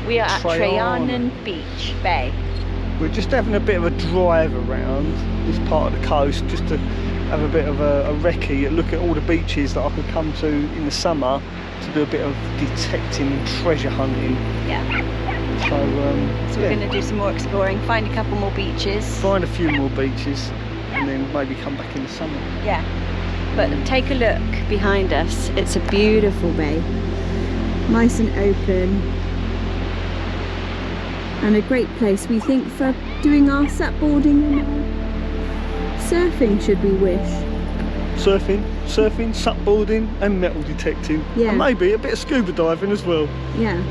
We are at Treanan Beach Bay. We're just having a bit of a drive around this part of the coast, just to have a bit of a recce, look at all the beaches that I could come to in the summer to do a bit of detecting and treasure hunting. Yeah. So we're going to do some more exploring, find a couple more beaches. Find a few more beaches and then maybe come back in the summer. Yeah. But take a look behind us. It's a beautiful bay. Nice and open. And a great place, we think, for doing our supboarding and surfing, should we wish. Surfing, supboarding and metal detecting. Yeah. And maybe a bit of scuba diving as well. Yeah.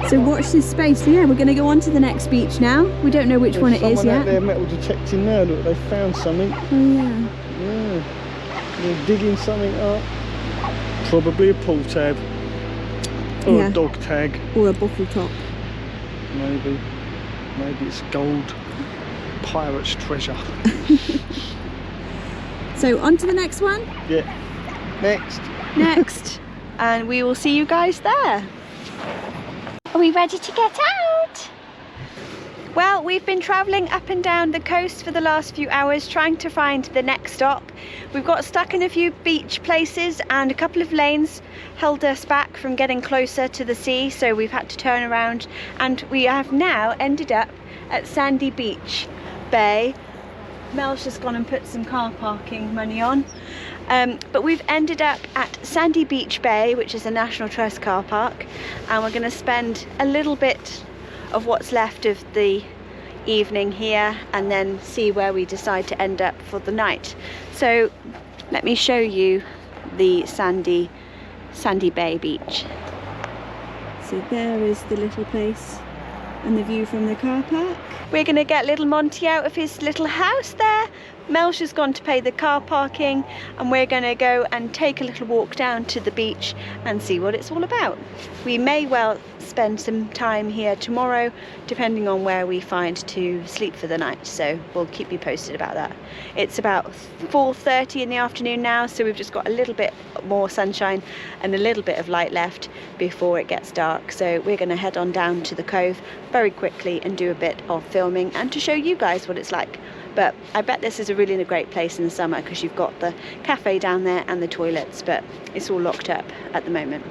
So watch this space. So yeah, we're going to go on to the next beach now. We don't know which one it is yet. Out there metal detecting now. Look, they found something. Oh yeah. Yeah. They're digging something up. Probably a pull tab. Or a dog tag. Or a bottle top. Maybe. Maybe it's gold. Pirate's treasure. So on to the next one? Yeah. Next. Next. And we will see you guys there. Are we ready to get out? Well, we've been travelling up and down the coast for the last few hours trying to find the next stop. We've got stuck in a few beach places and a couple of lanes held us back from getting closer to the sea, so we've had to turn around, and we have now ended up at Sandy Beach Bay. Mel's just gone and put some car parking money on. But we've ended up at Sandy Beach Bay, which is a National Trust car park, and we're going to spend a little bit of what's left of the evening here and then see where we decide to end up for the night. So let me show you the Sandy Bay Beach. So there is the little place and the view from the car park. We're going to get little Monty out of his little house there. Mel's just gone to pay the car parking, and we're going to go and take a little walk down to the beach and see what it's all about. We may well spend some time here tomorrow, depending on where we find to sleep for the night, so we'll keep you posted about that. It's about 4:30 in the afternoon now, so we've just got a little bit more sunshine and a little bit of light left before it gets dark, so we're going to head on down to the cove very quickly and do a bit of filming and to show you guys what it's like. But I bet this is a really great place in the summer because you've got the cafe down there and the toilets, but it's all locked up at the moment.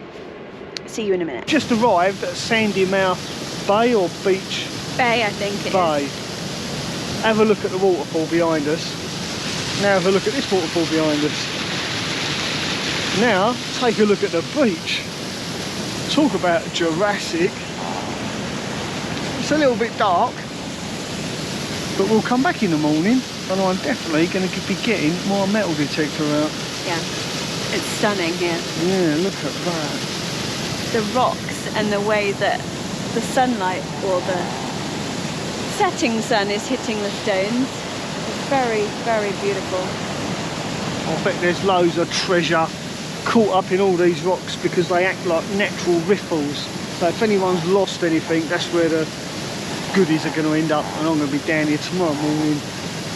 See you in a minute. Just arrived at Sandymouth Bay or Beach? Bay, I think it Bay. is. Have a look at the waterfall behind us. Now have a look at this waterfall behind us. Now take a look at the beach. Talk about Jurassic. It's a little bit dark, but we'll come back in the morning and I'm definitely going to be getting my metal detector out. Yeah, it's stunning here. Yeah, look at that. The rocks and the way that the sunlight or the setting sun is hitting the stones is very beautiful. I bet there's loads of treasure caught up in all these rocks because they act like natural riffles. So if anyone's lost anything, that's where the goodies are going to end up, and I'm going to be down here tomorrow morning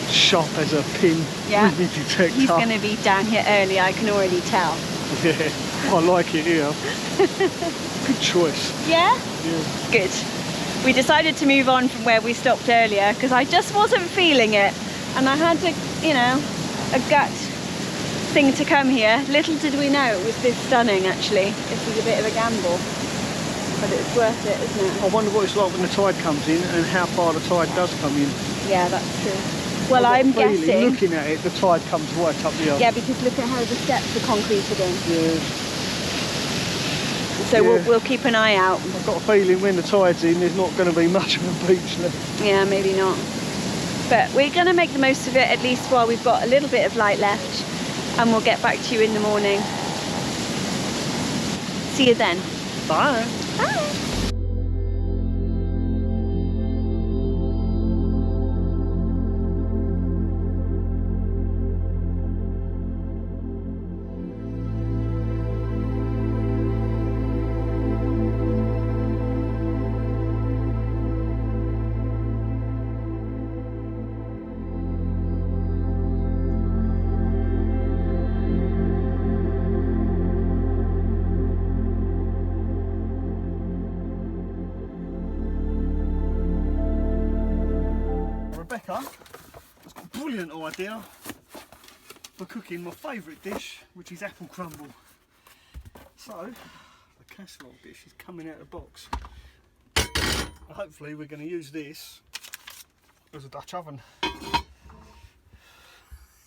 sharp as a pin with my detector. He's going to be down here early, I can already tell. Yeah, I like it here. Good choice. Yeah? Yeah. Good. We decided to move on from where we stopped earlier because I just wasn't feeling it, and I had to, you know, a gut thing to come here. Little did we know it was this stunning actually. This was a bit of a gamble, but it's worth it, isn't it? I wonder what it's like when the tide comes in and how far the tide does come in. Yeah, that's true. Well, I'm guessing... Looking at it, the tide comes right up here. Yeah, because look at how the steps are concreted in. Yeah. So we'll keep an eye out. I've got a feeling when the tide's in, there's not going to be much of a beach left. Yeah, maybe not. But we're going to make the most of it, at least while we've got a little bit of light left. And we'll get back to you in the morning. See you then. Bye. Bye. brilliant idea for cooking my favourite dish, which is apple crumble. So, the casserole dish is coming out of the box. Hopefully we're going to use this as a Dutch oven.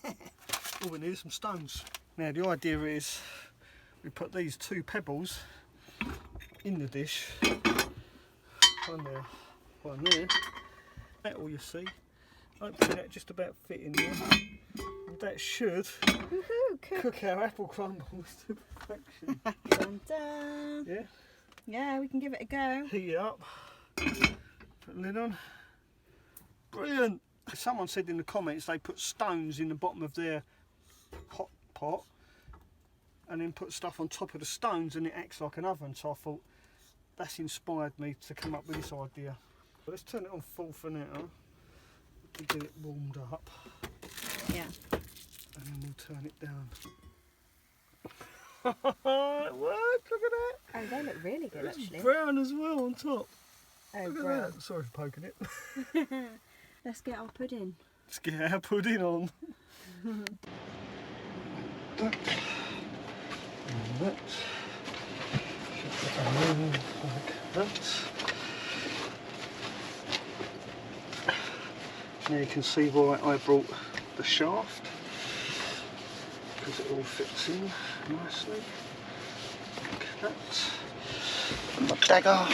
All we need is some stones. Now the idea is we put these 2 pebbles in the dish. One there, one there. That all you see. Hopefully that just about fit in there. And that should cook our apple crumbles to perfection. Dun, dun. Yeah? Yeah, we can give it a go. Heat it up. Put the lid on. Brilliant! Someone said in the comments they put stones in the bottom of their hot pot and then put stuff on top of the stones and it acts like an oven, so I thought that's inspired me to come up with this idea. But let's turn it on full for now to get it warmed up. Yeah. And then we'll turn it down. It worked, look at that! Oh, they look really good It's actually. brown as well on top. Oh, Look at brown. that. Sorry for poking it. Let's get our pudding. Let's get our pudding on. That. And that. Should put them in like that. Now you can see why I brought the shaft, because it all fits in nicely. Like that. And my dagger.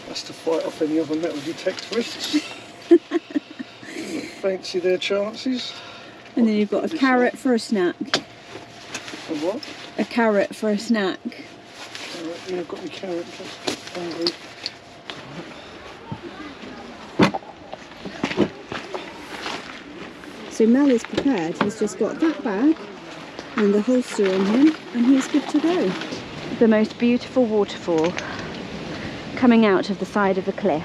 That's to fight off any other metal detectorists. Fancy their chances. And then you've got a carrot for a snack. And what? A carrot for a snack. Carrot. Yeah, I've got my carrot. Just hungry. So Mel is prepared. He's just got that bag and the holster on him, and he's good to go. The most beautiful waterfall coming out of the side of the cliff.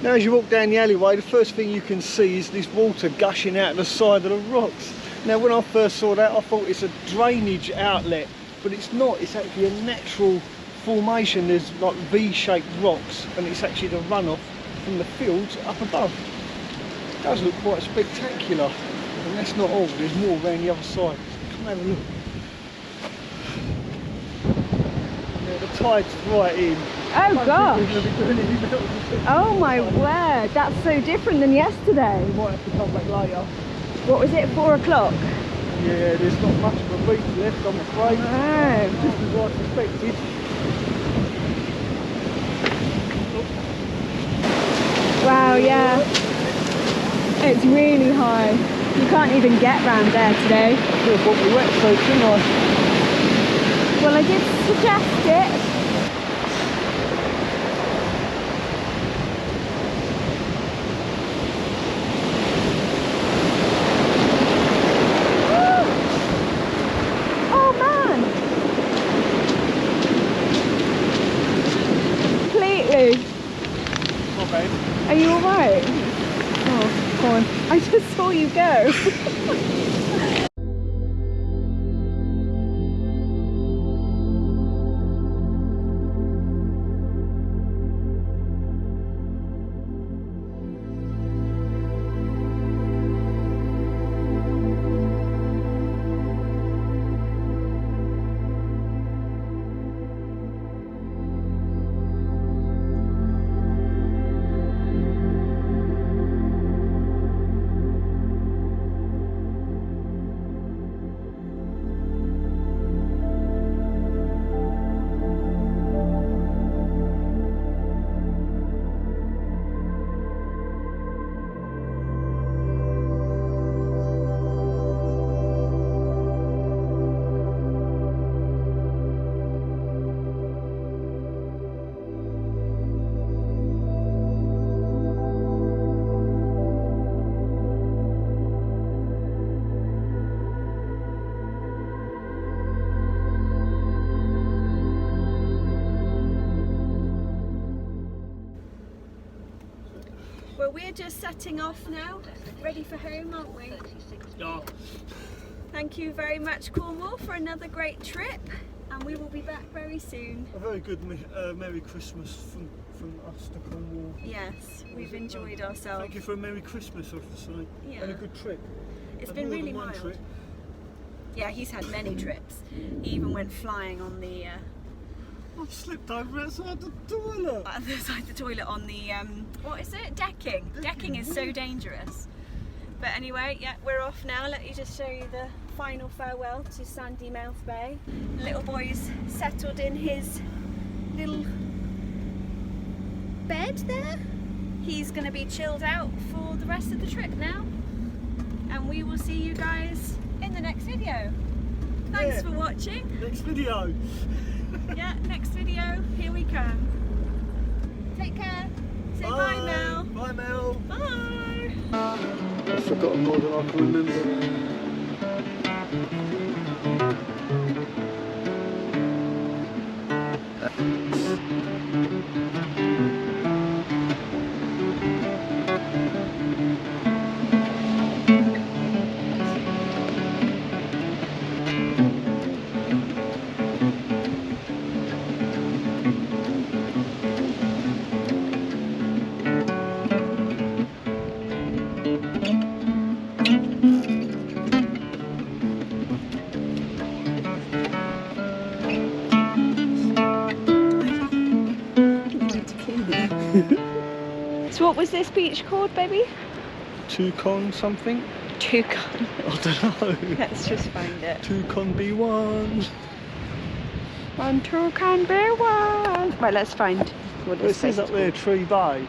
Now as you walk down the alleyway, the first thing you can see is this water gushing out of the side of the rocks. Now when I first saw that I thought it's a drainage outlet, but it's not, it's actually a natural formation. There's like V-shaped rocks and it's actually the runoff from the fields up above. It does look quite spectacular, and that's not all, there's more around the other side. Come have a look. Yeah, the tide's right in. Oh gosh! Oh my word, that's so different than yesterday. We might have to come back later. What was it, 4 o'clock? Yeah, there's not much of a beach left, I'm afraid. No. Just as I suspected. Wow, yeah. It's really high. You can't even get round there today. I should have brought my wetsuit, didn't I? Well, I did suggest it. Oh man! Completely. Not bad. Are you alright? Oh, go on. I just saw you go. we're just setting off now, ready for home, aren't we? Yeah. Thank you very much, Cornwall, for another great trip, and we will be back very soon. A very good Merry Christmas from us to Cornwall. Yes, we've enjoyed ourselves. Thank you for a Merry Christmas, I should say. Yeah. And a good trip. It's And been more than really one mild. trip. Yeah, he's had many trips. He even went flying on the I've slipped over outside the toilet. outside the toilet on the what is it? Decking. Decking is so dangerous. But anyway, yeah, we're off now. Let me just show you the final farewell to Sandymouth Bay. The little boy's settled in his little bed there. He's going to be chilled out for the rest of the trip now. And we will see you guys in the next video. Thanks for watching. Next video. Yeah, next video, here we come. Take care. Say bye, Mel. Bye, Mel. Bye. I've forgotten more than I can remember. So what was this beach called, baby? Toucan something? Toucan. I don't know. Let's just find it. Toucan B1. One Toucan Bear one. Right, let's find what It says up there Tree Bay.